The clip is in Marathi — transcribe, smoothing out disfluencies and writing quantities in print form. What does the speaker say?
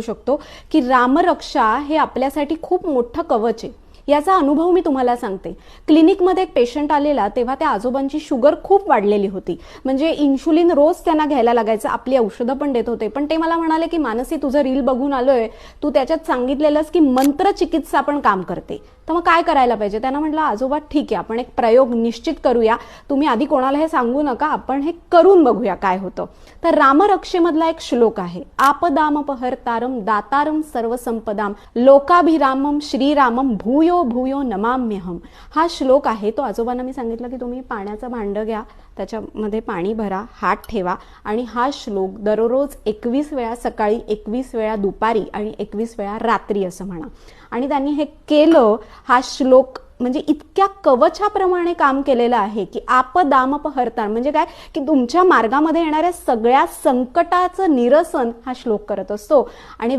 शकतो की रामरक्षा हे आपल्यासाठी खूप मोठं कवच आहे। याचा अनुभव मी तुम्हाला सांगते। क्लिनिकमध्ये एक पेशंट आलेला, तेव्हा त्या आजोबांची शुगर खूप वाढलेली होती, म्हणजे इन्शुलिन रोज त्यांना घ्यायला लागायचं, आपली औषधं पण देत होते। पण ते मला म्हणाले की मानसी, तुझं रील बघून आलोय, तू त्याच्यात सांगितलेलंस की मंत्र चिकित्सा पण काम करते, तर मग काय करायला पाहिजे। त्यांना म्हटलं, आजोबा ठीक आहे, आपण एक प्रयोग निश्चित करूया, तुम्ही आधी कोणाला हे सांगू नका, आपण हे करून बघूया काय होतं। तर रामरक्षेमधला एक श्लोक आहे, आपदामपहर्तारम दातारम सर्वसंपदाम लोकाभिरामम श्रीरामम भूयो भूयो नमाम्यहम। हा श्लोक आहे। तो आजोबांना मी सांगितलं की तुम्ही पाण्याचं भांडं घ्या, त्याच्यामध्ये पाणी भरा, हात ठेवा आणि हा श्लोक दररोज 21 वेळा सकाळी, 21 वेळा दुपारी आणि 21 वेळा रात्री असं म्हणा। आणि त्यांनी हे केलं। हा श्लोक म्हणजे इतक्या कवचाप्रमाणे काम केलेलं आहे की आपदामपहर्तार म्हणजे काय की तुमच्या मार्गामध्ये येणाऱ्या सगळ्या संकटाचं निरसन हा श्लोक करत असतो। आणि